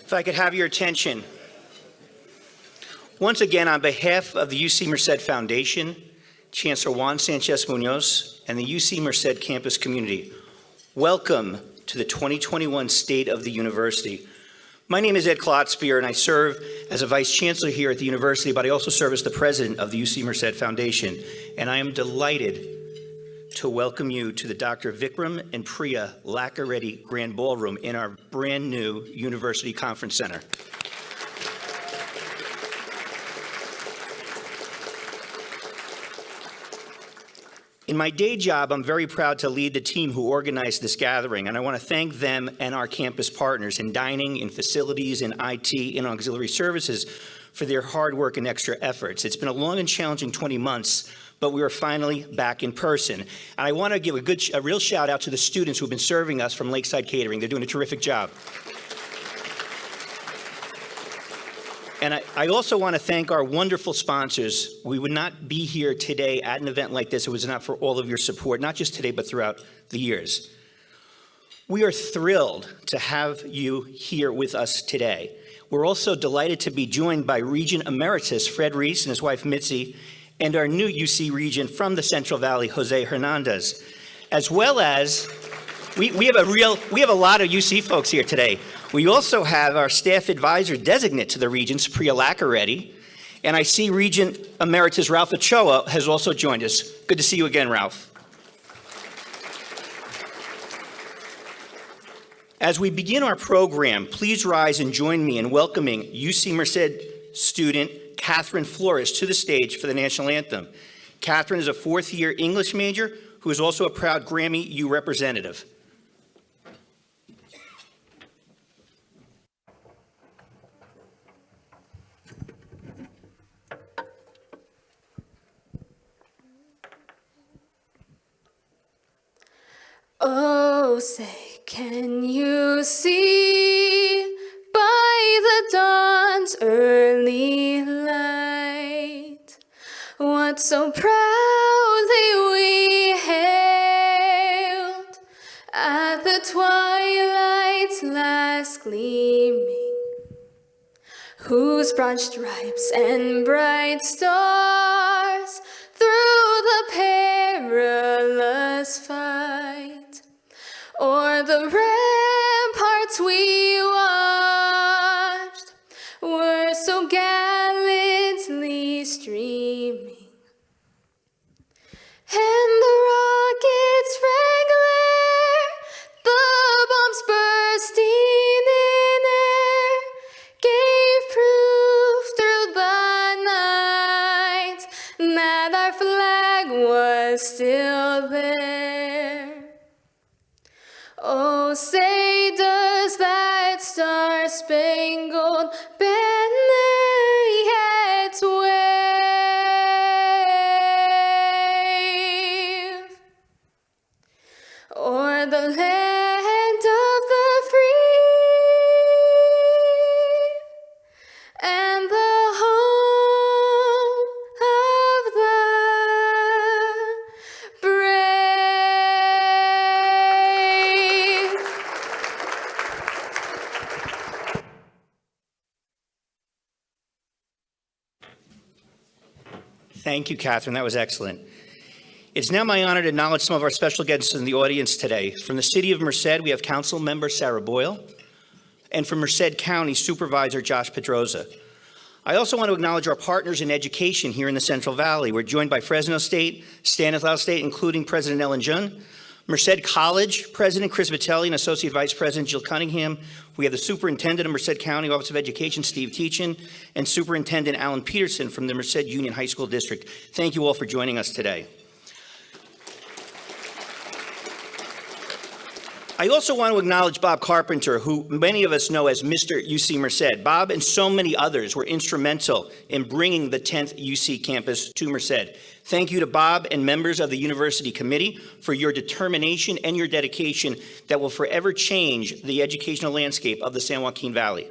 If I could have your attention. Once again, on behalf of the UC Merced Foundation, Chancellor Juan Sanchez Munoz, and the UC Merced campus community, welcome to the 2021 State of the University. My name is Ed Klotzbier, and I serve as a Vice Chancellor here at the University, but I also serve as the President of the UC Merced Foundation, and I am delighted to welcome you to the Dr. Vikram and Priya Lakkareddy Grand Ballroom in our brand new University Conference Center. In my day job, I'm very proud to lead the team who organized this gathering, and I want to thank them and our campus partners in dining, in facilities, in IT, in auxiliary services for their hard work and extra efforts. It's been a long and challenging 20 months, but we are finally back in person. And I want to give a real shout out to the students who've been serving us from Lakeside Catering. They're doing a terrific job. And I also want to thank our wonderful sponsors. We would not be here today at an event like this if it was not for all of your support, not just today, but throughout the years. We are thrilled to have you here with us today. We're also delighted to be joined by Regent Emeritus Fred Reese and his wife Mitzi, and our new UC Regent from the Central Valley, Jose Hernandez, as well as we have a lot of UC folks here today. We also have our staff advisor designate to the Regents, Priya Lakkareddy, and I see Regent Emeritus Ralph Ochoa has also joined us. Good to see you again, Ralph. As we begin our program, please rise and join me in welcoming UC Merced student Catherine Flores to the stage for the national anthem. Catherine is a fourth-year English major who is also a proud Grammy U representative. Oh, say, can you see by the dawn's early light what so proudly we hailed the twilight's last gleaming, whose broad stripes and bright stars through the perilous fight o'er the ramparts we watched were so gallantly streaming. And the rocket's red glare, the bombs bursting in air, gave proof through the night that our flag was still there. Oh, say does that star-spangled banner yet wave o'er the land of the free and the home of the brave. Thank you, Catherine. That was excellent. It's now my honor to acknowledge some of our special guests in the audience today. From the City of Merced, we have Council Member Sarah Boyle, and from Merced County, Supervisor Josh Pedroza. I also want to acknowledge our partners in education here in the Central Valley. We're joined by Fresno State, Stanislaus State, including President Ellen Jun, Merced College President Chris Vitelli, and Associate Vice President Jill Cunningham. We have the Superintendent of Merced County Office of Education, Steve Teachin, and Superintendent Alan Peterson from the Merced Union High School District. Thank you all for joining us today. I also want to acknowledge Bob Carpenter, who many of us know as Mr. UC Merced. Bob and so many others were instrumental in bringing the 10th UC campus to Merced. Thank you to Bob and members of the University Committee for your determination and your dedication that will forever change the educational landscape of the San Joaquin Valley.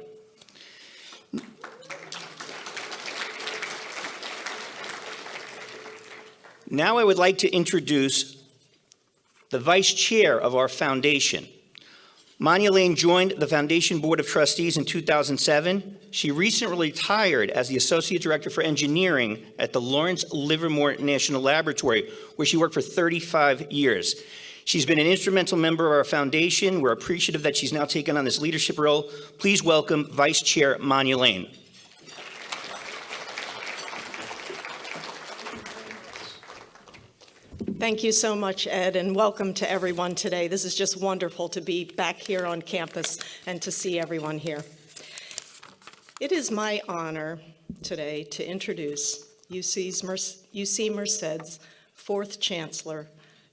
Now I would like to introduce the vice chair of our foundation. Manya Lane joined the Foundation Board of Trustees in 2007. She recently retired as the Associate Director for Engineering at the Lawrence Livermore National Laboratory, where she worked for 35 years. She's been an instrumental member of our foundation. We're appreciative that she's now taken on this leadership role. Please welcome Vice Chair Manya Lane. Thank you so much, Ed, and welcome to everyone today. This is just wonderful to be back here on campus and to see everyone here. It is my honor today to introduce UC Merced's fourth chancellor,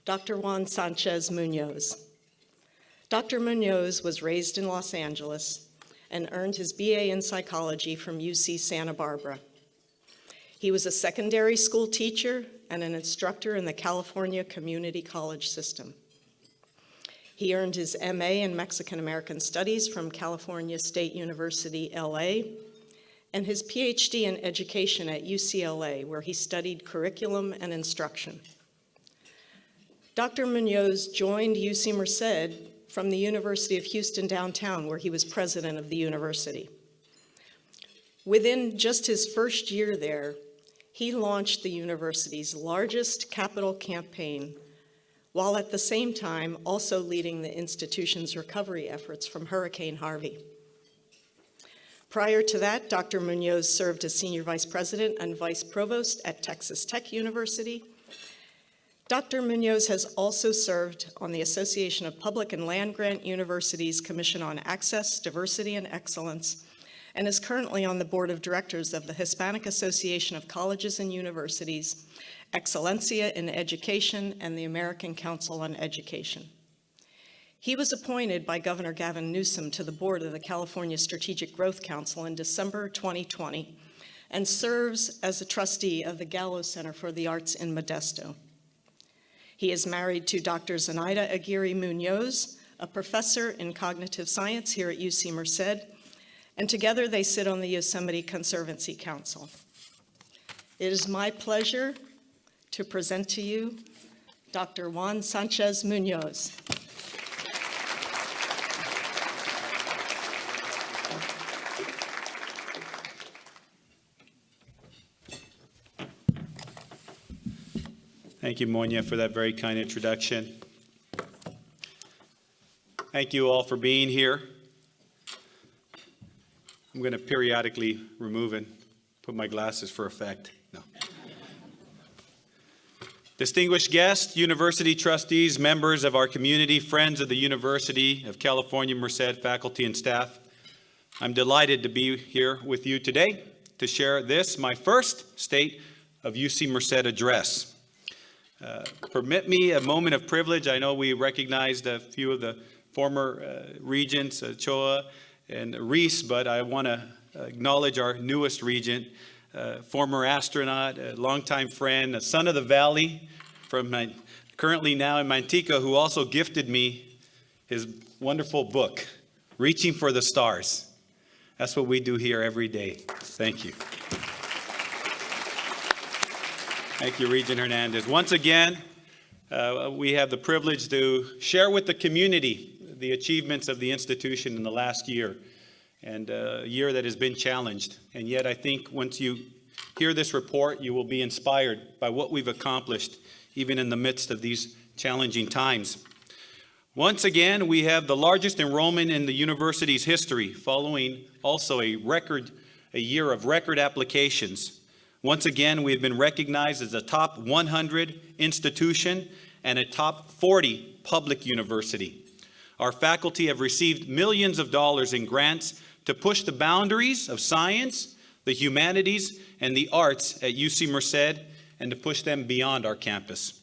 Dr. Juan Sanchez Munoz. Dr. Munoz was raised in Los Angeles and earned his BA in psychology from UC Santa Barbara. He was a secondary school teacher and an instructor in the California Community College system. He earned his MA in Mexican American Studies from California State University, LA, and his PhD in education at UCLA, where he studied curriculum and instruction. Dr. Munoz joined UC Merced from the University of Houston downtown, where he was president of the university. Within just his first year there, he launched the university's largest capital campaign, while at the same time also leading the institution's recovery efforts from Hurricane Harvey. Prior to that, Dr. Munoz served as Senior Vice President and Vice Provost at Texas Tech University. Dr. Munoz has also served on the Association of Public and Land Grant Universities Commission on Access, Diversity, and Excellence, and is currently on the board of directors of the Hispanic Association of Colleges and Universities, Excellencia in Education, and the American Council on Education. He was appointed by Governor Gavin Newsom to the board of the California Strategic Growth Council in December 2020 and serves as a trustee of the Gallo Center for the Arts in Modesto. He is married to Dr. Zenaida Aguirre Munoz, a professor in cognitive science here at UC Merced, and together they sit on the Yosemite Conservancy Council. It is my pleasure to present to you Dr. Juan Sanchez Munoz. Thank you, Monia, for that very kind introduction. Thank you all for being here. I'm going to periodically remove and put my glasses for effect. No. Distinguished guests, university trustees, members of our community, friends of the University of California, Merced, faculty and staff, I'm delighted to be here with you today to share this, my first State of UC Merced address. Permit me a moment of privilege. I know we recognized a few of the former regents, Choa and Reese, but I want to acknowledge our newest regent, former astronaut, a longtime friend, a son of the Valley, currently now in Manteca, who also gifted me his wonderful book, Reaching for the Stars. That's what we do here every day. Thank you. Thank you, Regent Hernandez. Once again, we have the privilege to share with the community the achievements of the institution in the last year, and a year that has been challenged. And yet I think once you hear this report, you will be inspired by what we've accomplished, even in the midst of these challenging times. Once again, we have the largest enrollment in the university's history, following also a year of record applications. Once again, we have been recognized as a top 100 institution and a top 40 public university. Our faculty have received millions of dollars in grants to push the boundaries of science, the humanities, and the arts at UC Merced, and to push them beyond our campus.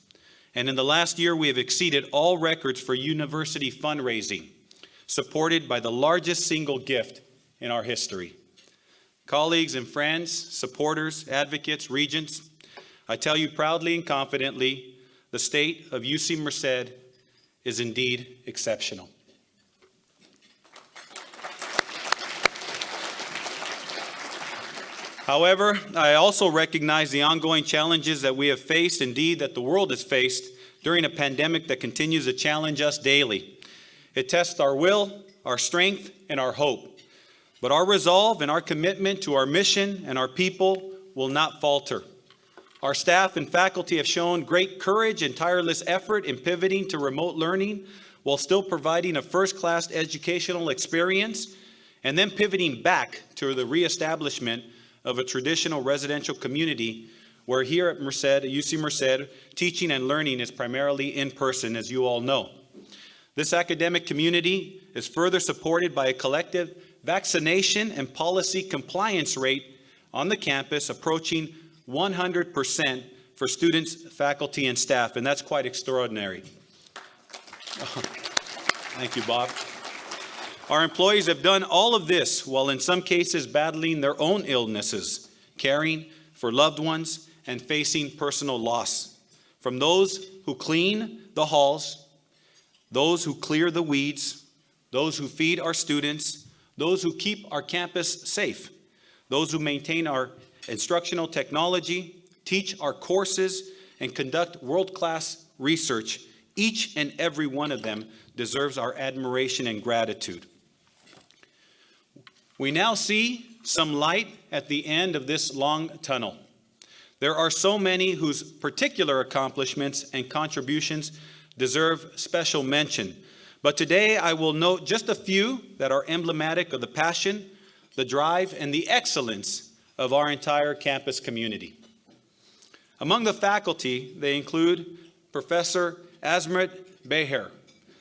And in the last year, we have exceeded all records for university fundraising, supported by the largest single gift in our history. Colleagues and friends, supporters, advocates, regents, I tell you proudly and confidently, the state of UC Merced is indeed exceptional. However, I also recognize the ongoing challenges that we have faced, indeed that the world has faced, during a pandemic that continues to challenge us daily. It tests our will, our strength, and our hope. But our resolve and our commitment to our mission and our people will not falter. Our staff and faculty have shown great courage and tireless effort in pivoting to remote learning while still providing a first-class educational experience, and then pivoting back to the reestablishment of a traditional residential community where here at Merced, at UC Merced, teaching and learning is primarily in person, as you all know. This academic community is further supported by a collective vaccination and policy compliance rate on the campus approaching 100% for students, faculty, and staff, and that's quite extraordinary. Thank you, Bob. Our employees have done all of this while in some cases battling their own illnesses, caring for loved ones, and facing personal loss. From those who clean the halls, those who clear the weeds, those who feed our students, those who keep our campus safe, those who maintain our instructional technology, teach our courses, and conduct world-class research, each and every one of them deserves our admiration and gratitude. We now see some light at the end of this long tunnel. There are so many whose particular accomplishments and contributions deserve special mention. But today I will note just a few that are emblematic of the passion, the drive, and the excellence of our entire campus community. Among the faculty, they include Professor Azmat Beher,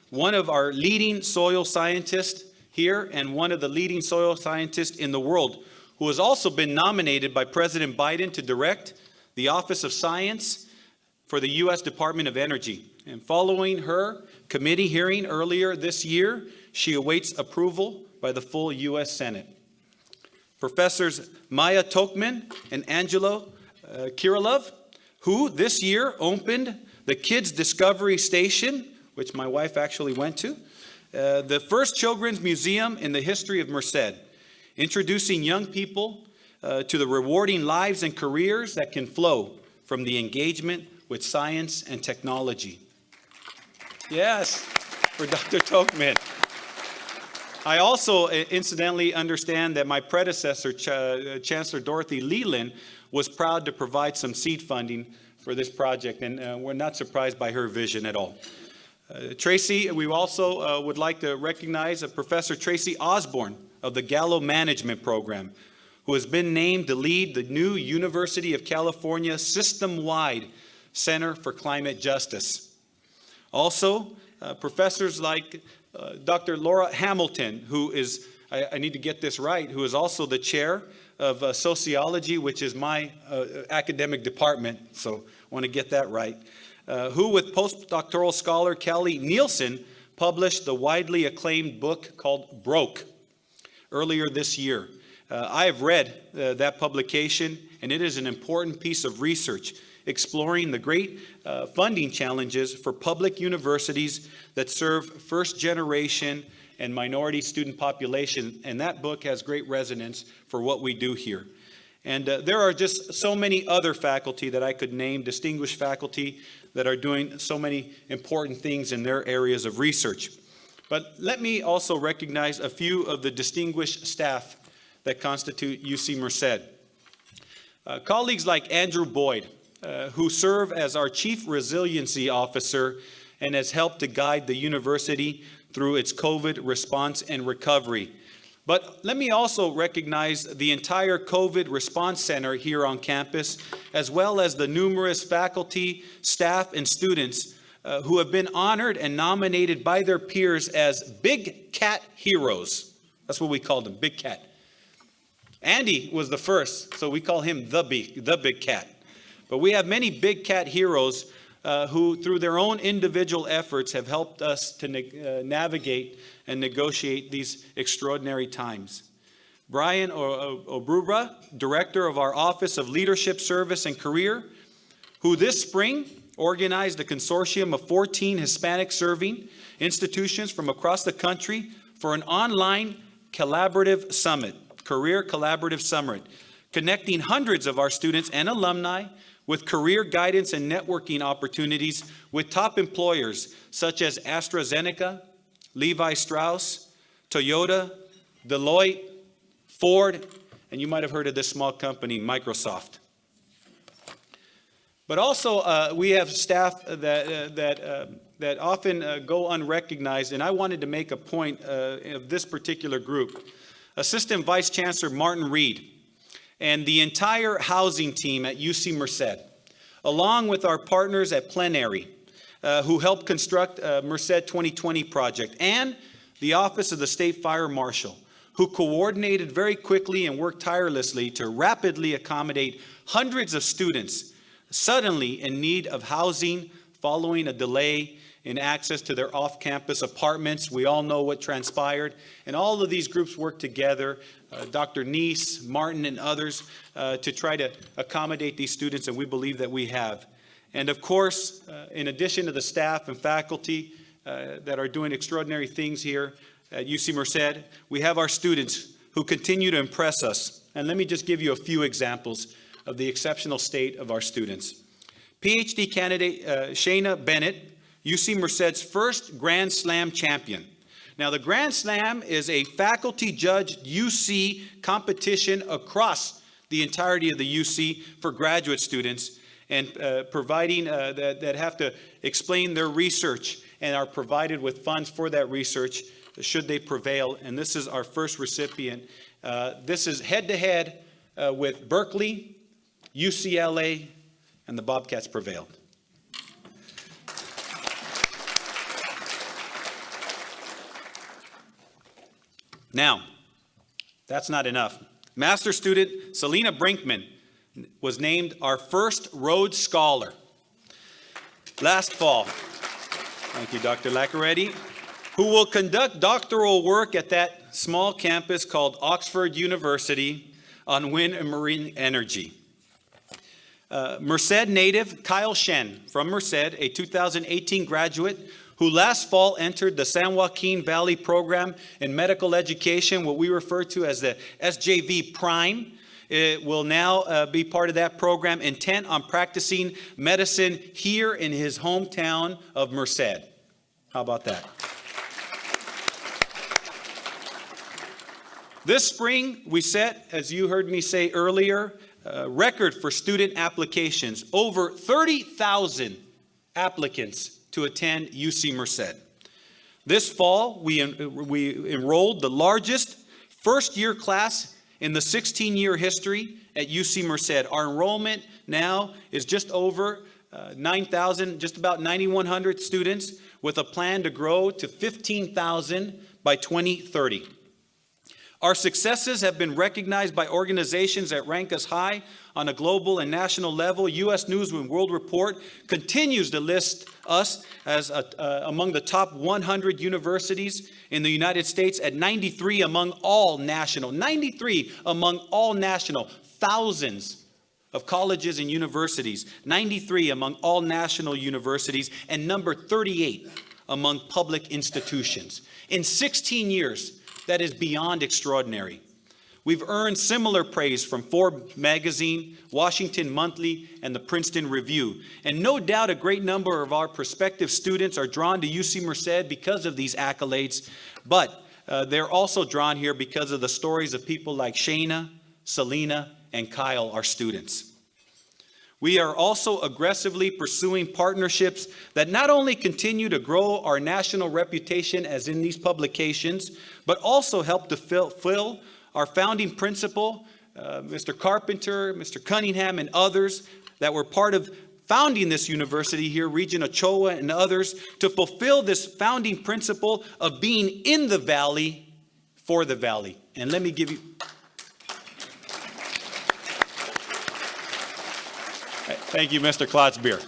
one of our leading soil scientists here and one of the leading soil scientists in the world, who has also been nominated by President Biden to direct the Office of Science for the U.S. Department of Energy. And following her committee hearing earlier this year, she awaits approval by the full U.S. Senate. Professors Maya Tokman and Angelo Kirilov, who this year opened the Kids Discovery Station, which my wife actually went to, the first children's museum in the history of Merced, introducing young people to the rewarding lives and careers that can flow from the engagement with science and technology. Yes, for Dr. Tokman. I also incidentally understand that my predecessor, Chancellor Dorothy Leland, was proud to provide some seed funding for this project, and we're not surprised by her vision at all. Tracy, we also would like to recognize Professor Tracy Osborne of the Gallo Management Program, who has been named to lead the new University of California system-wide Center for Climate Justice. Also, professors like Dr. Laura Hamilton, who is, I need to get this right, who is also the chair of sociology, which is my academic department, so I want to get that right, who with postdoctoral scholar Kelly Nielsen published the widely acclaimed book called Broke earlier this year. I have read that publication, and it is an important piece of research exploring the great funding challenges for public universities that serve first-generation and minority student population, and that book has great resonance for what we do here. And there are just so many other faculty that I could name, distinguished faculty that are doing so many important things in their areas of research. But let me also recognize a few of the distinguished staff that constitute UC Merced. Colleagues like Andrew Boyd, who serve as our Chief Resiliency Officer and has helped to guide the university through its COVID response and recovery. But let me also recognize the entire COVID Response Center here on campus, as well as the numerous faculty, staff, and students who have been honored and nominated by their peers as Big Cat Heroes. That's what we called them, Big Cat. Andy was the first, so we call him the Big Cat. But we have many Big Cat heroes who, through their own individual efforts, have helped us to navigate and negotiate these extraordinary times. Brian Obrubra, Director of our Office of Leadership, Service, and Career, who this spring organized a consortium of 14 Hispanic-serving institutions from across the country for an online collaborative summit, Career Collaborative Summit, connecting hundreds of our students and alumni with career guidance and networking opportunities with top employers such as AstraZeneca, Levi Strauss, Toyota, Deloitte, Ford, and you might have heard of this small company, Microsoft. But also, we have staff that often go unrecognized, and I wanted to make a point of this particular group. Assistant Vice Chancellor Martin Reed and the entire housing team at UC Merced, along with our partners at Plenary, who helped construct Merced 2020 project, and the Office of the State Fire Marshal, who coordinated very quickly and worked tirelessly to rapidly accommodate hundreds of students suddenly in need of housing following a delay in access to their off-campus apartments. We all know what transpired. And all of these groups worked together, Dr. Neese, Martin, and others, to try to accommodate these students, and we believe that we have. And of course, in addition to the staff and faculty that are doing extraordinary things here at UC Merced, we have our students who continue to impress us. And let me just give you a few examples of the exceptional state of our students. PhD candidate Shayna Bennett, UC Merced's first Grand Slam champion. Now, the Grand Slam is a faculty-judged UC competition across the entirety of the UC for graduate students, and providing that have to explain their research and are provided with funds for that research should they prevail. And this is our first recipient. This is head-to-head with Berkeley, UCLA, and the Bobcats prevailed. Now, that's not enough. Master student Selena Brinkman was named our first Rhodes Scholar last fall. Thank you, Dr. Laccaretti, who will conduct doctoral work at that small campus called Oxford University on wind and marine energy. Merced native Kyle Shen from Merced, a 2018 graduate who last fall entered the San Joaquin Valley program in medical education, what we refer to as the SJV Prime. It will now be part of that program, intent on practicing medicine here in his hometown of Merced. How about that? This spring, we set, as you heard me say earlier, record for student applications, over 30,000 applicants to attend UC Merced. This fall, we enrolled the largest first-year class in the 16-year history at UC Merced. Our enrollment now is just over 9,000, just about 9,100 students, with a plan to grow to 15,000 by 2030. Our successes have been recognized by organizations that rank us high on a global and national level. U.S. News and World Report continues to list us as among the top 100 universities in the United States at 93 among all national. 93 among all national. Thousands of colleges and universities. 93 among all national universities, and number 38 among public institutions. In 16 years, that is beyond extraordinary. We've earned similar praise from Forbes magazine, Washington Monthly, and the Princeton Review. And no doubt a great number of our prospective students are drawn to UC Merced because of these accolades, but they're also drawn here because of the stories of people like Shayna, Selena, and Kyle, our students. We are also aggressively pursuing partnerships that not only continue to grow our national reputation as in these publications, but also help to fill our founding principal, Mr. Carpenter, Mr. Cunningham, and others that were part of founding this university here, Regent Ochoa and others, to fulfill this founding principle of being in the valley for the valley. And let me give you... Thank you, Mr. Klotzbier.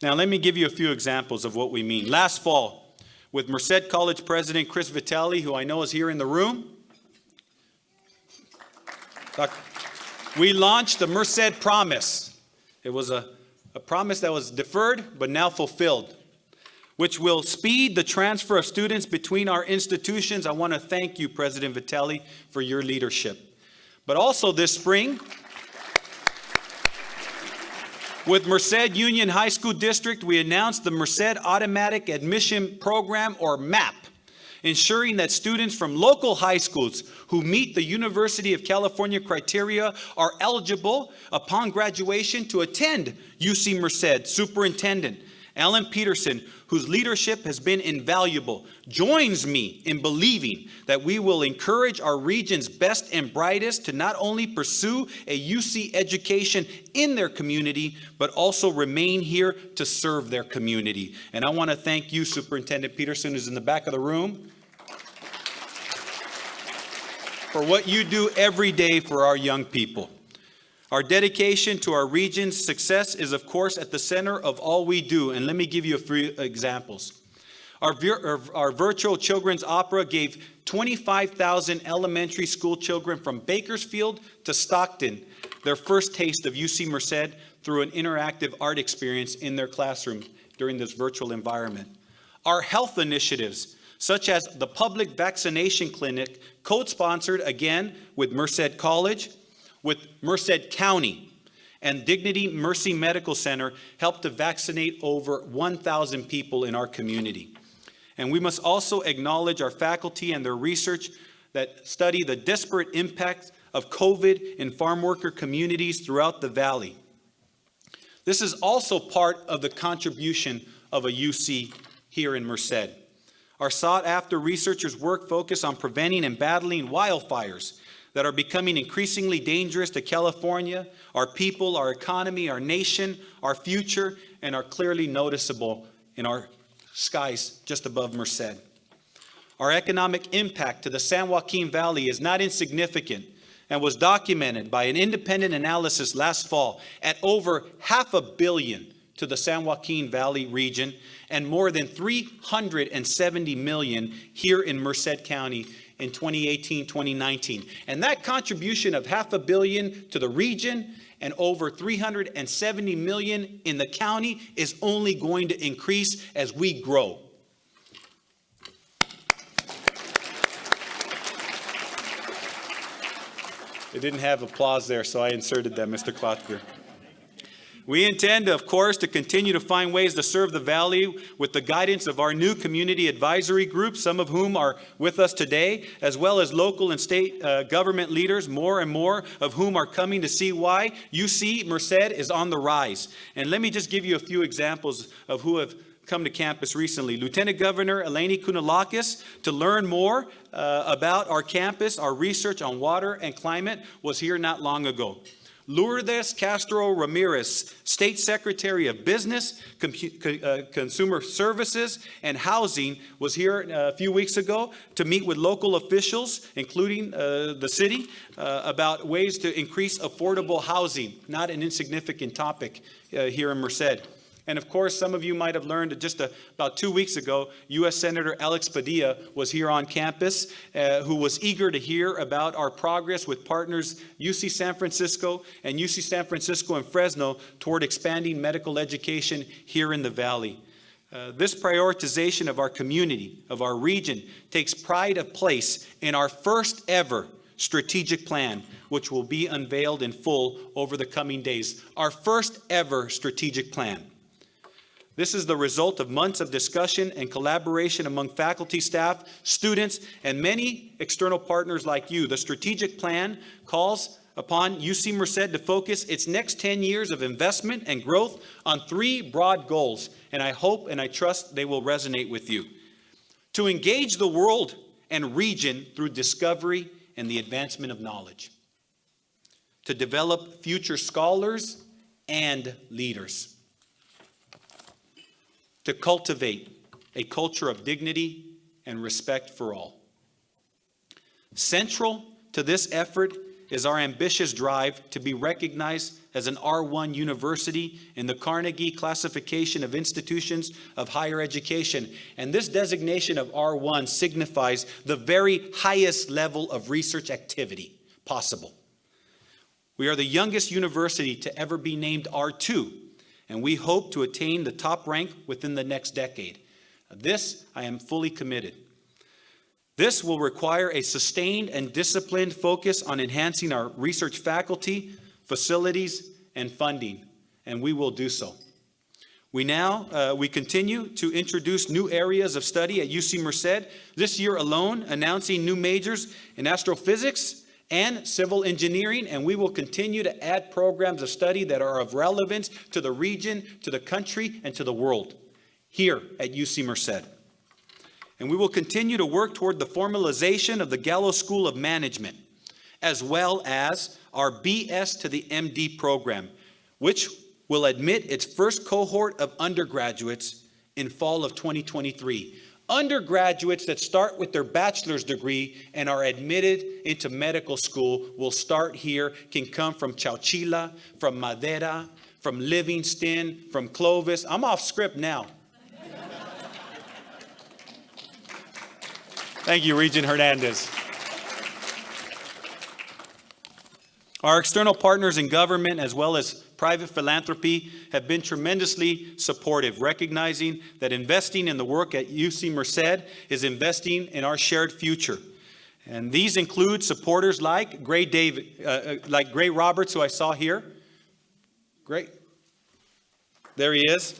Now, let me give you a few examples of what we mean. Last fall, with Merced College President Chris Vitale, who I know is here in the room, we launched the Merced Promise. It was a promise that was deferred, but now fulfilled, which will speed the transfer of students between our institutions. I want to thank you, President Vitale, for your leadership. But also this spring, with Merced Union High School District, we announced the Merced Automatic Admission Program, or MAP, ensuring that students from local high schools who meet the University of California criteria are eligible upon graduation to attend UC Merced. Superintendent Alan Peterson, whose leadership has been invaluable, joins me in believing that we will encourage our region's best and brightest to not only pursue a UC education in their community, but also remain here to serve their community. And I want to thank you, Superintendent Peterson, who's in the back of the room, for what you do every day for our young people. Our dedication to our region's success is, of course, at the center of all we do, and let me give you a few examples. Our virtual children's opera gave 25,000 elementary school children from Bakersfield to Stockton their first taste of UC Merced through an interactive art experience in their classroom during this virtual environment. Our health initiatives, such as the public vaccination clinic, co-sponsored again with Merced College, with Merced County, and Dignity Mercy Medical Center, helped to vaccinate over 1,000 people in our community. And we must also acknowledge our faculty and their research that study the disparate impacts of COVID in farm worker communities throughout the valley. This is also part of the contribution of a UC here in Merced. Our sought-after researchers' work focus on preventing and battling wildfires that are becoming increasingly dangerous to California, our people, our economy, our nation, our future, and are clearly noticeable in our skies just above Merced. Our economic impact to the San Joaquin Valley is not insignificant and was documented by an independent analysis last fall at over $500 million to the San Joaquin Valley region and more than $370 million here in Merced County in 2018-2019. And that contribution of $500 million to the region and over $370 million in the county is only going to increase as we grow. They didn't have applause there, so I inserted that, Mr. Klotzbier. We intend, of course, to continue to find ways to serve the Valley with the guidance of our new community advisory group, some of whom are with us today, as well as local and state government leaders, more and more of whom are coming to see why UC Merced is on the rise. And let me just give you a few examples of who have come to campus recently. Lieutenant Governor Eleni Kounalakis, to learn more about our campus, our research on water and climate, was here not long ago. Lourdes Castro Ramirez, State Secretary of Business, Consumer Services, and Housing, was here a few weeks ago to meet with local officials, including the city, about ways to increase affordable housing, not an insignificant topic here in Merced. And of course, some of you might have learned that just about 2 weeks ago, U.S. Senator Alex Padilla was here on campus, who was eager to hear about our progress with partners UC San Francisco and UC San Francisco and Fresno toward expanding medical education here in the Valley. This prioritization of our community, of our region, takes pride of place in our first ever strategic plan, which will be unveiled in full over the coming days. Our first ever strategic plan. This is the result of months of discussion and collaboration among faculty, staff, students, and many external partners like you. The strategic plan calls upon UC Merced to focus its next 10 years of investment and growth on 3 broad goals, and I hope and I trust they will resonate with you. To engage the world and region through discovery and the advancement of knowledge. To develop future scholars and leaders. To cultivate a culture of dignity and respect for all. Central to this effort is our ambitious drive to be recognized as an R1 university in the Carnegie Classification of Institutions of Higher Education. And this designation of R1 signifies the very highest level of research activity possible. We are the youngest university to ever be named R2. And we hope to attain the top rank within the next decade. This, I am fully committed. This will require a sustained and disciplined focus on enhancing our research faculty, facilities, and funding, and we will do so. We continue to introduce new areas of study at UC Merced, this year alone announcing new majors in astrophysics, and civil engineering, and we will continue to add programs of study that are of relevance to the region, to the country, and to the world here at UC Merced. And we will continue to work toward the formalization of the Gallo School of Management, as well as our BS to the MD program, which will admit its first cohort of undergraduates in fall of 2023. Undergraduates that start with their bachelor's degree and are admitted into medical school will start here, can come from Chowchilla, from Madera, from Livingston, from Clovis. I'm off script now. Thank you, Regent Hernandez. Our external partners in government, as well as private philanthropy, have been tremendously supportive, recognizing that investing in the work at UC Merced is investing in our shared future. And these include supporters like Gray Roberts, who I saw here. Great. There he is.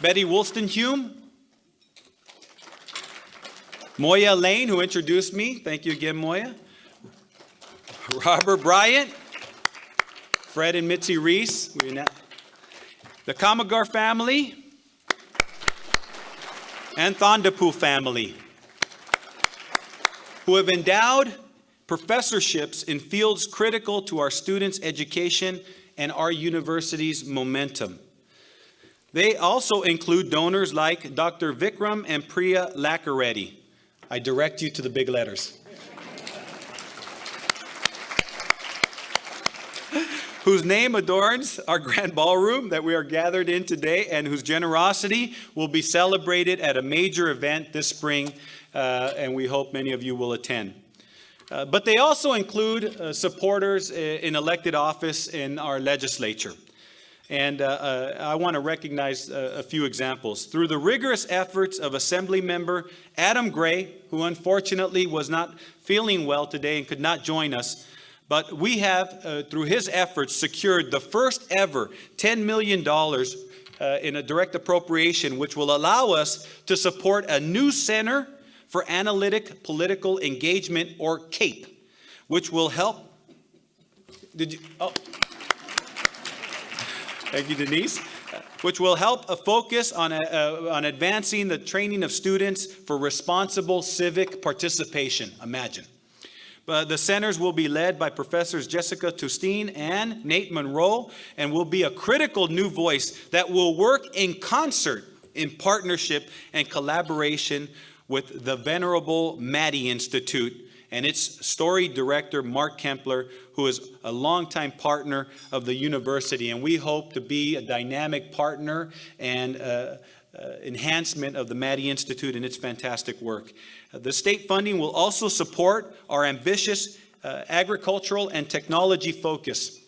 Betty Woolstenhume. Moya Lane, who introduced me. Thank you again, Moya. Robert Bryant. Fred and Mitzi Reese. The Kamagar family. And Thondapu family, who have endowed professorships in fields critical to our students' education and our university's momentum. They also include donors like Dr. Vikram and Priya Lakareddy. I direct you to the big letters. Whose name adorns our grand ballroom that we are gathered in today, and whose generosity will be celebrated at a major event this spring, and we hope many of you will attend. But they also include supporters in elected office in our legislature. And I want to recognize a few examples. Through the rigorous efforts of Assembly Member Adam Gray, who unfortunately was not feeling well today and could not join us, But we have, through his efforts, secured the first ever $10 million in a direct appropriation, which will allow us to support a new Center for Analytic Political Engagement, or CAPE, which will help. Thank you, Denise. Which will help focus on advancing the training of students for responsible civic participation. Imagine. The centers will be led by Professors Jessica Tustine and Nate Monroe, and will be a critical new voice that will work in concert, in partnership and collaboration with the Venerable Maddie Institute and its story director, Mark Kempler, who is a longtime partner of the university. And we hope to be a dynamic partner and enhancement of the Maddie Institute and its fantastic work. The state funding will also support our ambitious agricultural and technology focus.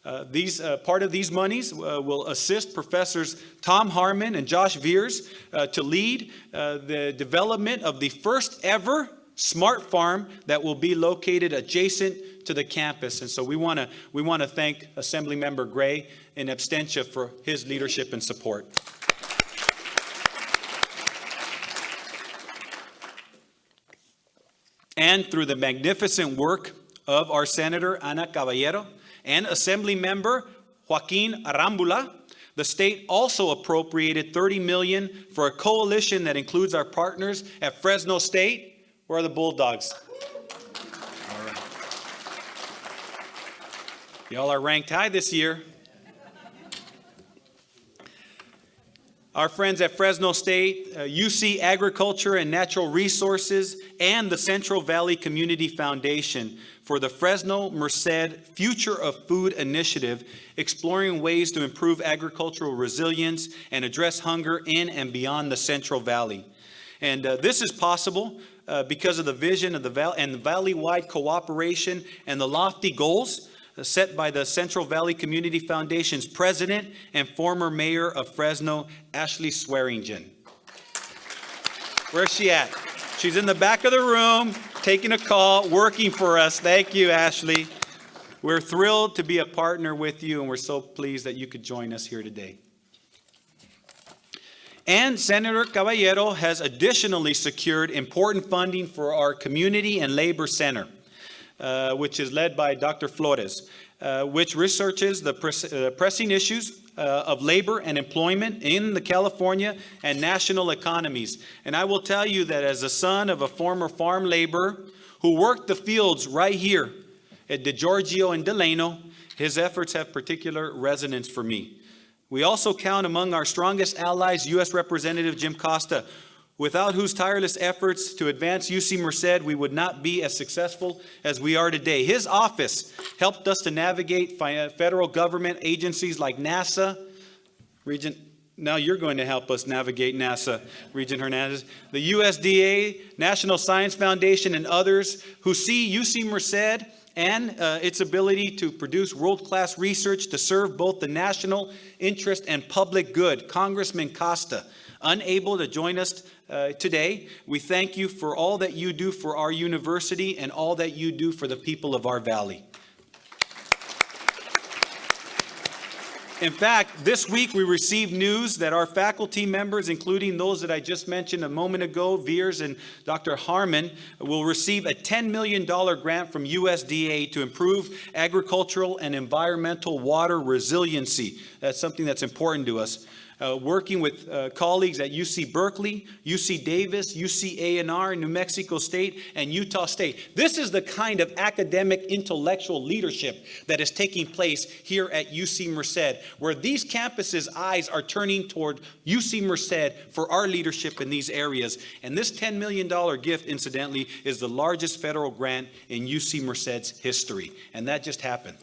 Part of these monies will assist Professors Tom Harmon and Josh Veers to lead the development of the first ever smart farm that will be located adjacent to the campus. And so we want to thank Assemblymember Gray in absentia for his leadership and support. And through the magnificent work of our Senator Ana Caballero and Assemblymember Joaquin Arambula, the state also appropriated $30 million for a coalition that includes our partners at Fresno State. Where are the Bulldogs? All right. Y'all are ranked high this year. Our friends at Fresno State, UC Agriculture and Natural Resources, and the Central Valley Community Foundation for the Fresno Merced Future of Food Initiative, exploring ways to improve agricultural resilience and address hunger in and beyond the Central Valley. And this is possible because of the vision of the Valley and the Valley-wide cooperation and the lofty goals set by the Central Valley Community Foundation's president and former mayor of Fresno, Ashley Swearingen. Where's she at? She's in the back of the room, taking a call, working for us. Thank you, Ashley. We're thrilled to be a partner with you, and we're so pleased that you could join us here today. And Senator Caballero has additionally secured important funding for our Community and Labor Center, which is led by Dr. Flores, which researches the pressing issues of labor and employment in the California and national economies. And I will tell you that as a son of a former farm laborer who worked the fields right here at DeGiorgio and Delano, his efforts have particular resonance for me. We also count among our strongest allies U.S. Representative Jim Costa, without whose tireless efforts to advance UC Merced, we would not be as successful as we are today. His office helped us to navigate federal government agencies like NASA, Regent, now you're going to help us navigate NASA, Regent Hernandez, the USDA, National Science Foundation, and others who see UC Merced and its ability to produce world-class research to serve both the national interest and public good. Congressman Costa, unable to join us today, we thank you for all that you do for our university and all that you do for the people of our valley. In fact, this week we received news that our faculty members, including those that I just mentioned a moment ago, Veers and Dr. Harmon, will receive a $10 million grant from USDA to improve agricultural and environmental water resiliency. That's something that's important to us. Working with colleagues at UC Berkeley, UC Davis, UC A&R, New Mexico State, and Utah State. This is the kind of academic intellectual leadership that is taking place here at UC Merced, where these campuses' eyes are turning toward UC Merced for our leadership in these areas. And this $10 million gift, incidentally, is the largest federal grant in UC Merced's history. And that just happened.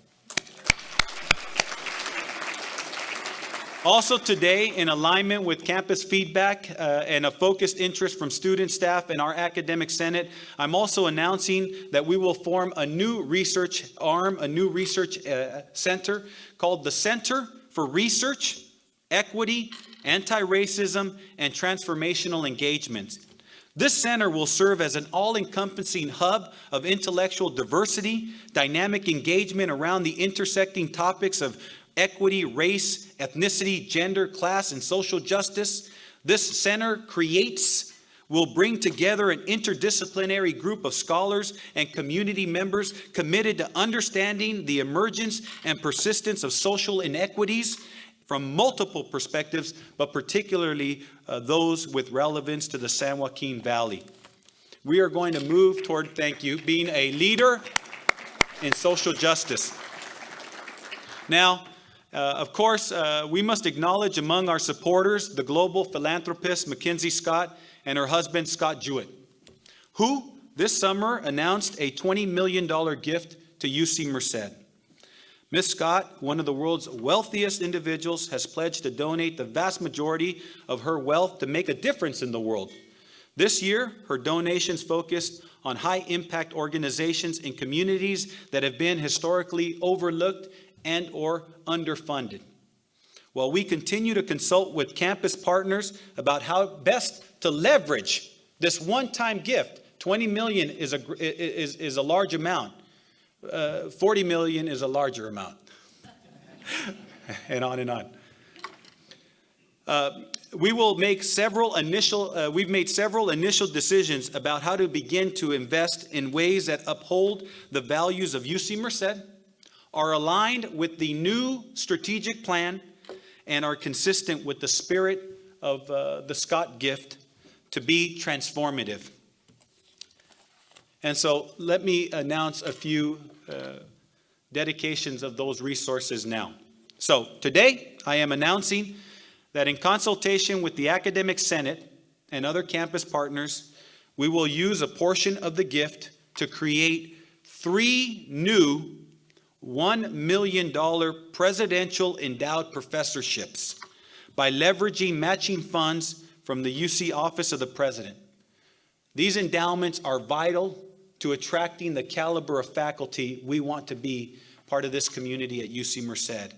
Also today, in alignment with campus feedback and a focused interest from student, staff, and our academic senate, I'm also announcing that we will form a new research arm, a new research center called the Center for Research, Equity, Anti-Racism, and Transformational Engagement. This center will serve as an all-encompassing hub of intellectual diversity, dynamic engagement around the intersecting topics of equity, race, ethnicity, gender, class, and social justice. This center will bring together an interdisciplinary group of scholars and community members committed to understanding the emergence and persistence of social inequities from multiple perspectives, but particularly those with relevance to the San Joaquin Valley. We are going to move toward, thank you, being a leader in social justice. Now, of course, we must acknowledge among our supporters the global philanthropist Mackenzie Scott and her husband Scott Jewett, who this summer announced a $20 million gift to UC Merced. Ms. Scott, one of the world's wealthiest individuals, has pledged to donate the vast majority of her wealth to make a difference in the world. This year, her donations focused on high-impact organizations in communities that have been historically overlooked and or underfunded. While we continue to consult with campus partners about how best to leverage this one-time gift, $20 million is a large amount. 40 million is a larger amount. And on and on. We've made several initial decisions about how to begin to invest in ways that uphold the values of UC Merced, are aligned with the new strategic plan, and are consistent with the spirit of the Scott gift to be transformative. And so let me announce a few dedications of those resources now. So today, I am announcing that in consultation with the Academic Senate and other campus partners, we will use a portion of the gift to create 3 new $1 million presidential endowed professorships by leveraging matching funds from the UC Office of the President. These endowments are vital to attracting the caliber of faculty we want to be part of this community at UC Merced.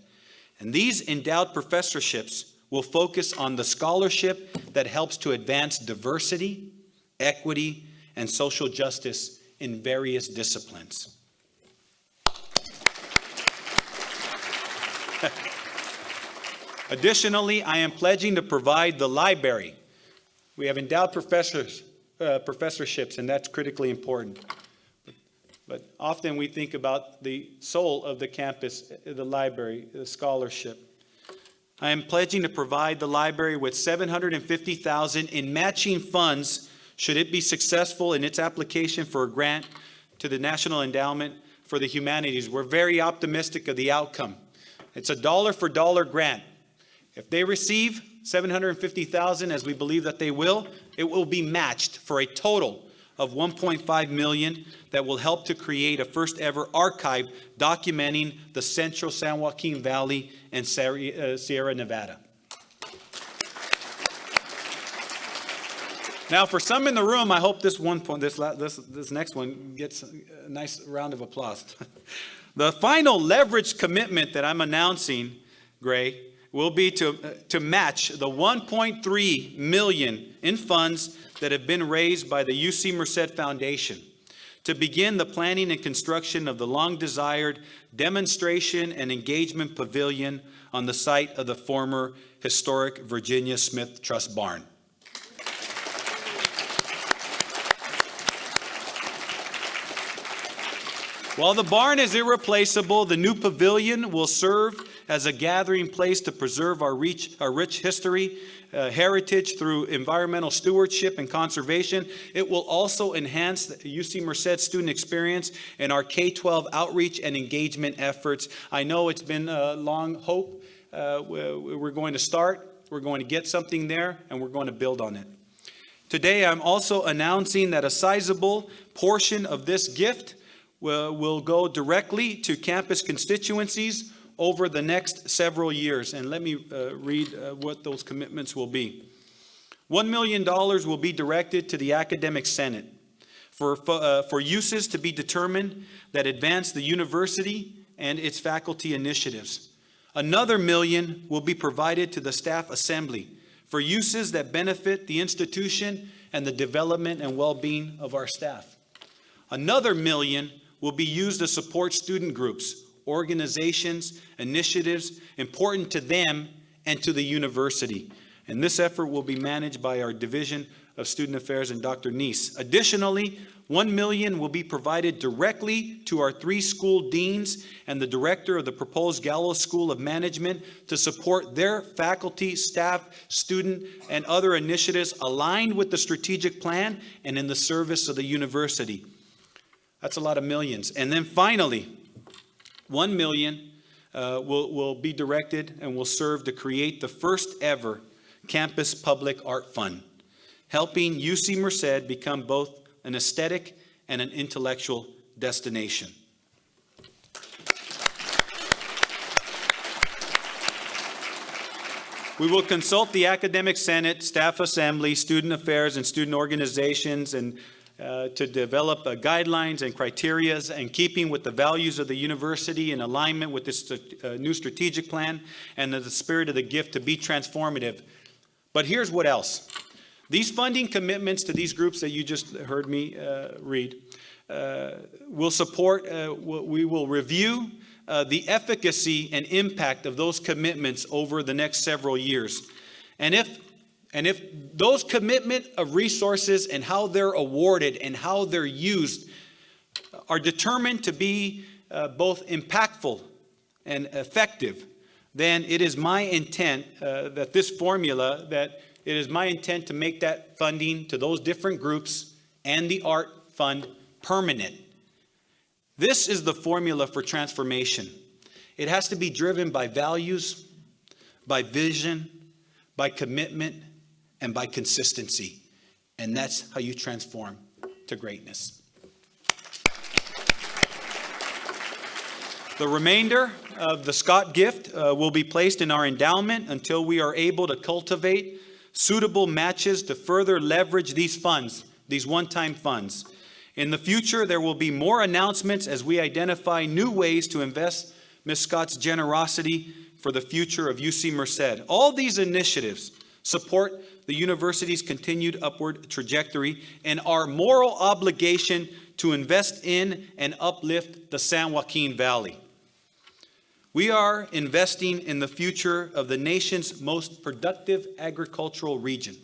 And these endowed professorships will focus on the scholarship that helps to advance diversity, equity, and social justice in various disciplines. Additionally, I am pledging to provide the library. We have endowed professorships, and that's critically important. But often we think about the soul of the campus, the library, the scholarship. I am pledging to provide the library with $750,000 in matching funds should it be successful in its application for a grant to the National Endowment for the Humanities. We're very optimistic of the outcome. It's a dollar-for-dollar grant. If they receive $750,000, as we believe that they will, it will be matched for a total of $1.5 million that will help to create a first-ever archive documenting the central San Joaquin Valley and Sierra Nevada. Now, for some in the room, I hope this next one gets a nice round of applause. The final leverage commitment that I'm announcing, Gray, will be to match the $1.3 million in funds that have been raised by the UC Merced Foundation to begin the planning and construction of the long-desired demonstration and engagement pavilion on the site of the former historic Virginia Smith Trust Barn. While the barn is irreplaceable, the new pavilion will serve as a gathering place to preserve our rich history, heritage through environmental stewardship and conservation. It will also enhance the UC Merced student experience and our K-12 outreach and engagement efforts. I know it's been a long hope. We're going to start, we're going to get something there, and we're going to build on it. Today, I'm also announcing that a sizable portion of this gift will go directly to campus constituencies over the next several years. And let me read what those commitments will be. $1 million will be directed to the Academic Senate for uses to be determined that advance the university and its faculty initiatives. Another $1 million will be provided to the Staff Assembly for uses that benefit the institution and the development and well-being of our staff. Another $1 million will be used to support student groups, organizations, initiatives important to them and to the university. And this effort will be managed by our Division of Student Affairs and Dr. Neese. Additionally, $1 million will be provided directly to our 3 school deans and the director of the proposed Gallo School of Management to support their faculty, staff, student, and other initiatives aligned with the strategic plan and in the service of the university. That's a lot of millions. And then finally, $1 million will be directed and will serve to create the first ever Campus Public Art Fund, helping UC Merced become both an aesthetic and an intellectual destination. We will consult the Academic Senate, Staff Assembly, Student Affairs, and student organizations and to develop guidelines and criteria in keeping with the values of the university in alignment with this new strategic plan and the spirit of the gift to be transformative. But here's what else. These funding commitments to these groups that you just heard me read will support, we will review the efficacy and impact of those commitments over the next several years. And if those commitment of resources and how they're awarded and how they're used are determined to be both impactful and effective, then it is my intent that this formula, that it is my intent to make that funding to those different groups and the art fund permanent. This is the formula for transformation. It has to be driven by values, by vision, by commitment, and by consistency. And that's how you transform to greatness. The remainder of the Scott gift will be placed in our endowment until we are able to cultivate suitable matches to further leverage these funds, these one-time funds. In the future, there will be more announcements as we identify new ways to invest Ms. Scott's generosity for the future of UC Merced. All these initiatives support the university's continued upward trajectory and our moral obligation to invest in and uplift the San Joaquin Valley. We are investing in the future of the nation's most productive agricultural region.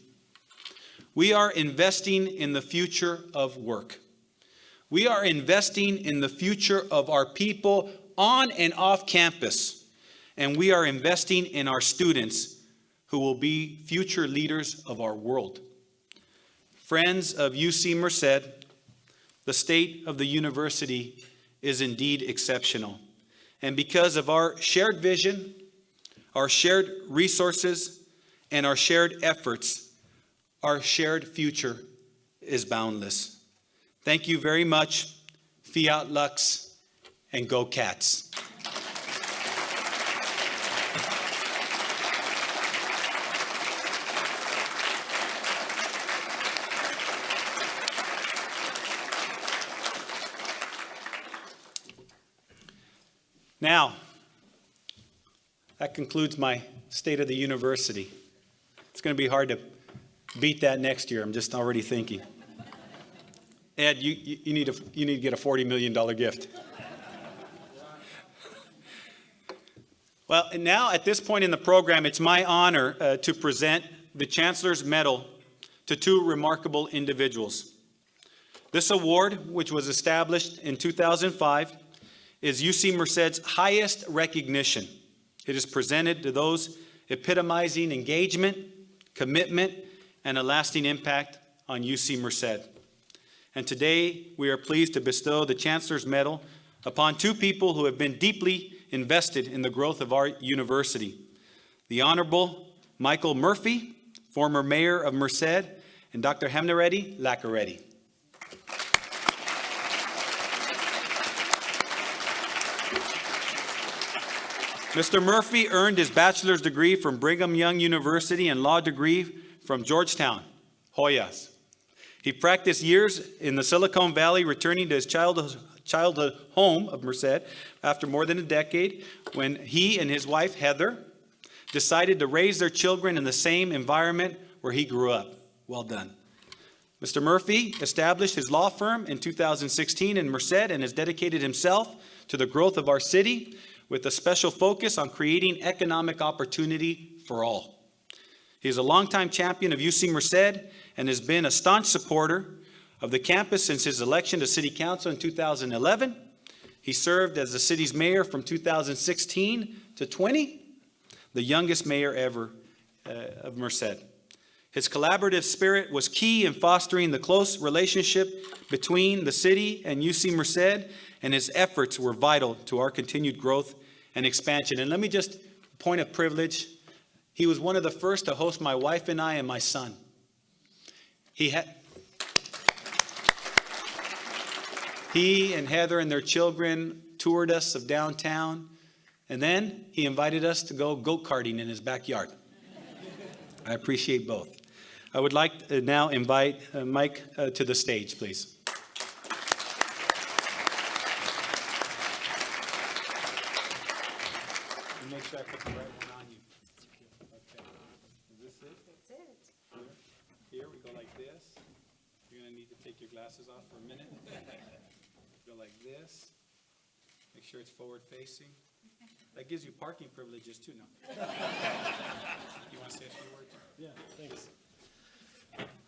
We are investing in the future of work. We are investing in the future of our people on and off campus. And we are investing in our students who will be future leaders of our world. Friends of UC Merced, the state of the university is indeed exceptional. And because of our shared vision, our shared resources, and our shared efforts, our shared future is boundless. Thank you very much. Fiat Lux, and go Cats. Now, that concludes my State of the University. It's going to be hard to beat that next year. I'm just already thinking. Ed, you need to get a $40 million gift. Well, and now at this point in the program, it's my honor to present the Chancellor's Medal to 2 remarkable individuals. This award, which was established in 2005, is UC Merced's highest recognition. It is presented to those epitomizing engagement, commitment, and a lasting impact on UC Merced. And today, we are pleased to bestow the Chancellor's Medal upon 2 people who have been deeply invested in the growth of our university. The Honorable Michael Murphy, former Mayor of Merced, and Dr. Hemnereti Lacaretti. Mr. Murphy earned his bachelor's degree from Brigham Young University and law degree from Georgetown, Hoyas. He practiced years in the Silicon Valley, returning to his childhood home of Merced after more than a decade when he and his wife, Heather, decided to raise their children in the same environment where he grew up. Well done. Mr. Murphy established his law firm in 2016 in Merced and has dedicated himself to the growth of our city with a special focus on creating economic opportunity for all. He is a longtime champion of UC Merced and has been a staunch supporter of the campus since his election to City Council in 2011. He served as the city's mayor from 2016 to 20, the youngest mayor ever of Merced. His collaborative spirit was key in fostering the close relationship between the city and UC Merced, and his efforts were vital to our continued growth and expansion. And let me just, point of privilege, he was one of the first to host my wife and I and my son. He and Heather and their children toured us of downtown, and then he invited us to go go-karting in his backyard. I appreciate both. I would like to now invite Mike to the stage, please. Make sure I put the right one on you. Okay. Is this it? That's it. Here, we go like this. You're going to need to take your glasses off for a minute. Go like this. Make sure it's forward facing. That gives you parking privileges too now. You want to say a few words? Yeah, thanks.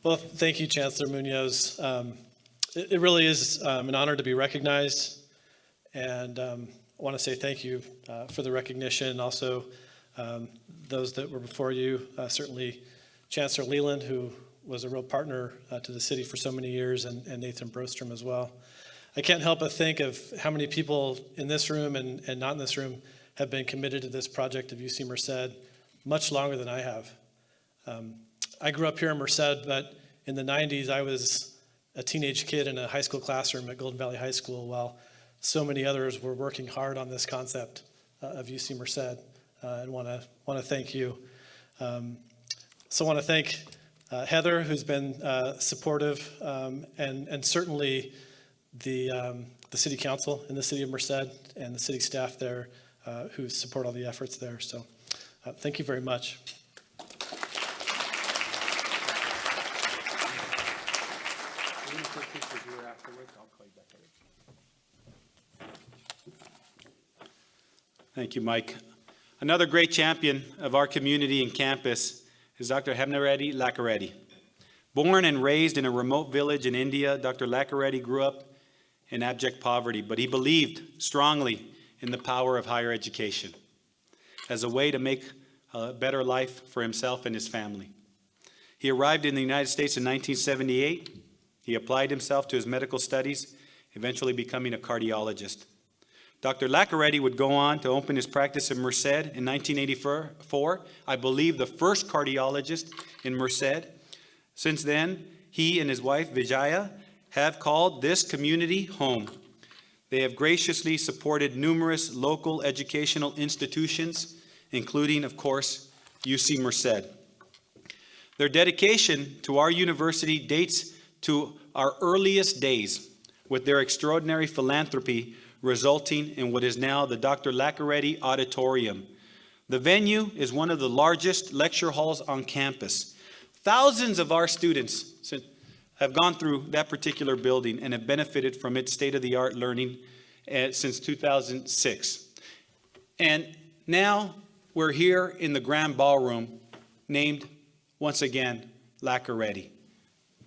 Well, thank you, Chancellor Munoz. It really is an honor to be recognized, and I want to say thank you for the recognition, and also those that were before you, certainly Chancellor Leland, who was a real partner to the city for so many years, and Nathan Brostrom as well. I can't help but think of how many people in this room and not in this room have been committed to this project of UC Merced much longer than I have. I grew up here in Merced, but in the 90s, I was a teenage kid in a high school classroom at Golden Valley High School while so many others were working hard on this concept of UC Merced, and want to thank you. So I want to thank Heather, who's been supportive, and certainly the City Council in the City of Merced and the city staff there who support all the efforts there. So thank you very much. Thank you, Mike. Another great champion of our community and campus is Dr. Hemnareddy Lakareddy. Born and raised in a remote village in India, Dr. Lakareddy grew up in abject poverty, but he believed strongly in the power of higher education as a way to make a better life for himself and his family. He arrived in the United States in 1978. He applied himself to his medical studies, eventually becoming a cardiologist. Dr. Lakareddy would go on to open his practice in Merced in 1984, I believe the first cardiologist in Merced. Since then, he and his wife, Vijaya, have called this community home. They have graciously supported numerous local educational institutions, including, of course, UC Merced. Their dedication to our university dates to our earliest days, with their extraordinary philanthropy resulting in what is now the Dr. Lakareddy Auditorium. The venue is one of the largest lecture halls on campus. Thousands of our students have gone through that particular building and have benefited from its state-of-the-art learning since 2006. And now we're here in the Grand Ballroom, named once again Lakareddy.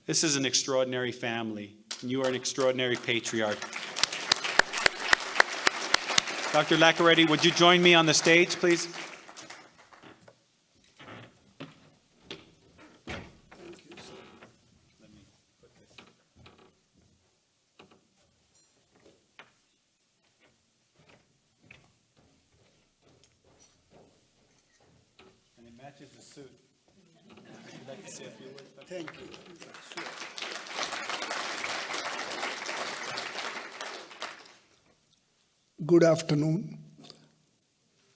This is an extraordinary family, and you are an extraordinary patriarch. Dr. Lakareddy, would you join me on the stage, please? And it matches the suit. Would you like to say a few words? Thank you. Good afternoon.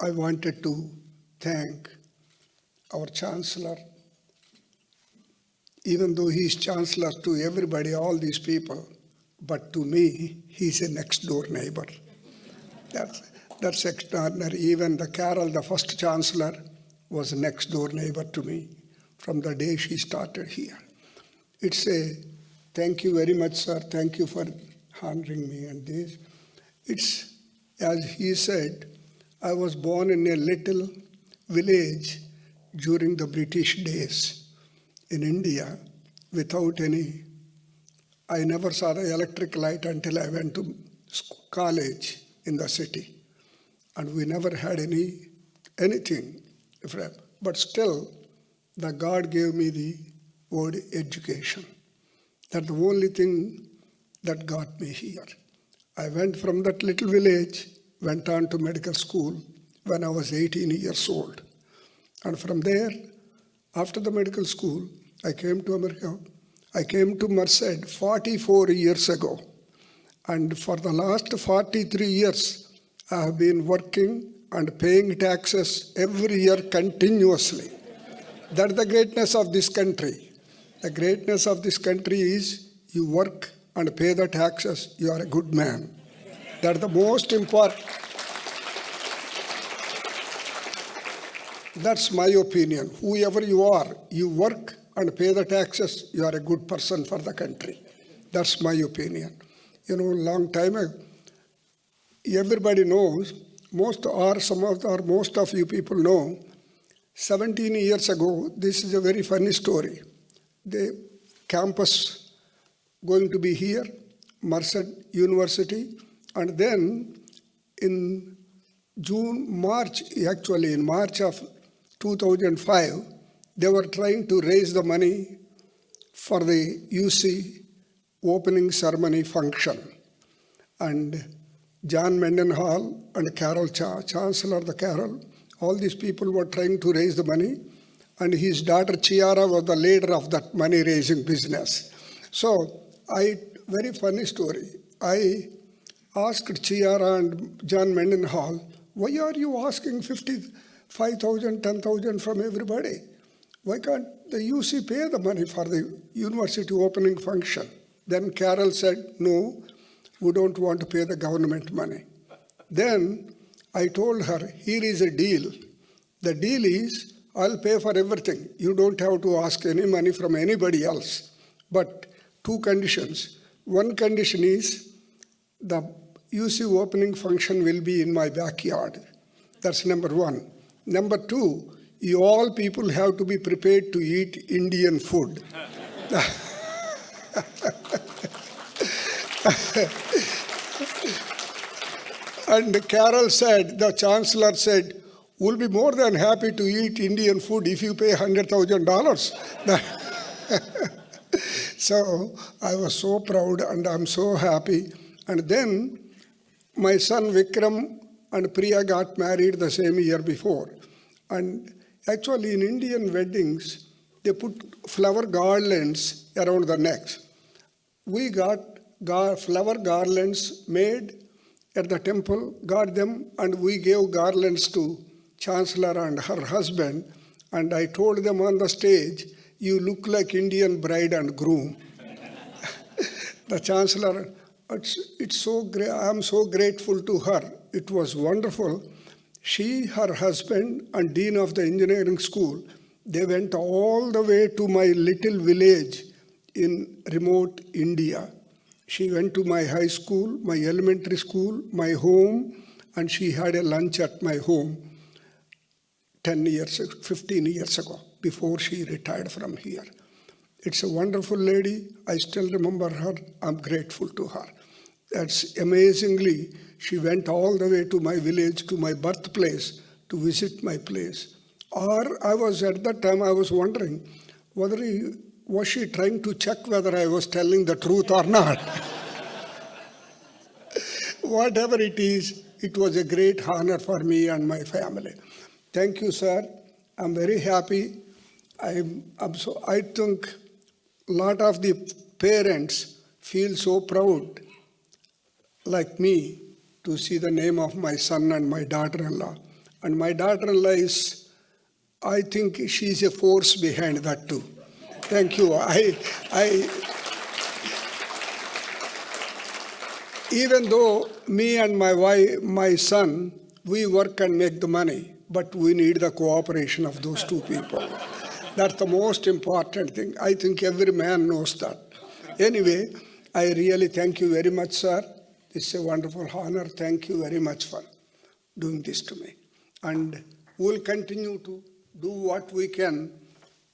I wanted to thank our Chancellor. Even though he's Chancellor to everybody, all these people, but to me, he's a next door neighbor. That's extraordinary. Even the Carol, the first Chancellor, was a next door neighbor to me from the day she started here. It's a thank you very much, sir. Thank you for honoring me and this. It's, as he said, I was born in a little village during the British days in India without any. I never saw the electric light until I went to college in the city. And we never had anything. But still, the God gave me the word education. That's the only thing that got me here. I went from that little village, went on to medical school when I was 18 years old. And from there, after the medical school, I came to America. I came to Merced 44 years ago. And for the last 43 years, I have been working and paying taxes every year continuously. That's the greatness of this country. The greatness of this country is you work and pay the taxes, you are a good man. That's the most important. That's my opinion. Whoever you are, you work and pay the taxes, you are a good person for the country. That's my opinion. You know, long time ago, everybody knows, most of you people know, 17 years ago, this is a very funny story. The campus going to be here, Merced University, and then in March of 2005, they were trying to raise the money for the UC opening ceremony function. And John Mendenhall and Carol Chancellor the Carol, all these people were trying to raise the money, and his daughter Chiara was the leader of that money-raising business. So, very funny story. I asked Chiara and John Mendenhall, why are you asking 55,000, 10,000 from everybody? Why can't the UC pay the money for the university opening function? Then Carol said, no, we don't want to pay the government money. Then I told her, here is a deal. The deal is, I'll pay for everything. You don't have to ask any money from anybody else. But two conditions. One condition is, the UC opening function will be in my backyard. That's number one. Number two, you all people have to be prepared to eat Indian food. And Carol said, the chancellor said, we'll be more than happy to eat Indian food if you pay $100,000. So I was so proud and I'm so happy. And then my son Vikram and Priya got married the same year before. And actually in Indian weddings, they put flower garlands around the necks. We got flower garlands made at the temple, got them, and we gave garlands to Chancellor and her husband. And I told them on the stage, you look like Indian bride and groom. The Chancellor, it's so great. I'm so grateful to her. It was wonderful. She, her husband, and Dean of the Engineering School, they went all the way to my little village in remote India. She went to my high school, my elementary school, my home, and she had a lunch at my home 15 years ago, before she retired from here. It's a wonderful lady. I still remember her. I'm grateful to her. That's amazingly, she went all the way to my village, to my birthplace, to visit my place. Or at that time, I was wondering, was she trying to check whether I was telling the truth or not? Whatever it is, it was a great honor for me and my family. Thank you, sir. I'm very happy. I think a lot of the parents feel so proud, like me, to see the name of my son and my daughter-in-law. And my daughter-in-law is, I think she's a force behind that too. Thank you. Even though me and my son, we work and make the money, but we need the cooperation of those two people. That's the most important thing. I think every man knows that. Anyway, I really thank you very much, sir. It's a wonderful honor. Thank you very much for doing this to me. And we'll continue to do what we can.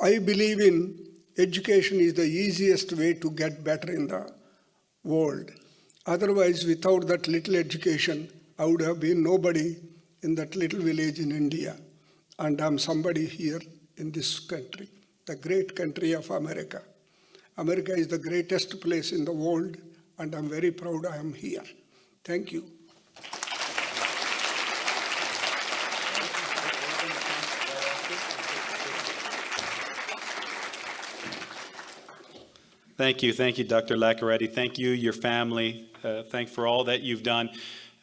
I believe in education is the easiest way to get better in the world. Otherwise, without that little education, I would have been nobody in that little village in India. And I'm somebody here in this country, the great country of America. America is the greatest place in the world, and I'm very proud I am here. Thank you. Thank you, Dr. Laccaretti. Thank you, your family. Thank for all that you've done.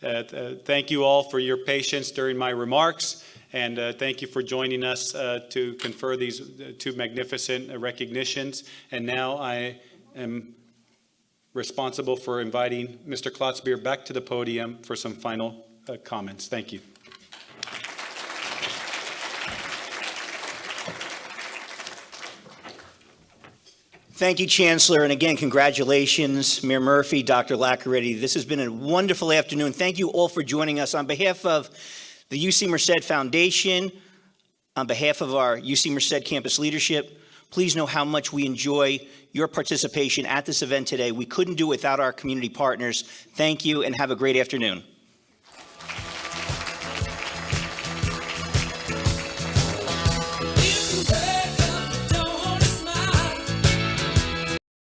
Thank you all for your patience during my remarks, and thank you for joining us to confer these two magnificent recognitions. And now I am responsible for inviting Mr. Klotzbier back to the podium for some final comments. Thank you. Thank you, Chancellor, and again, congratulations, Mayor Murphy, Dr. Laccaretti. This has been a wonderful afternoon. Thank you all for joining us. On behalf of the UC Merced Foundation, on behalf of our UC Merced campus leadership, please know how much we enjoy your participation at this event today. We couldn't do it without our community partners. Thank you, and have a great afternoon.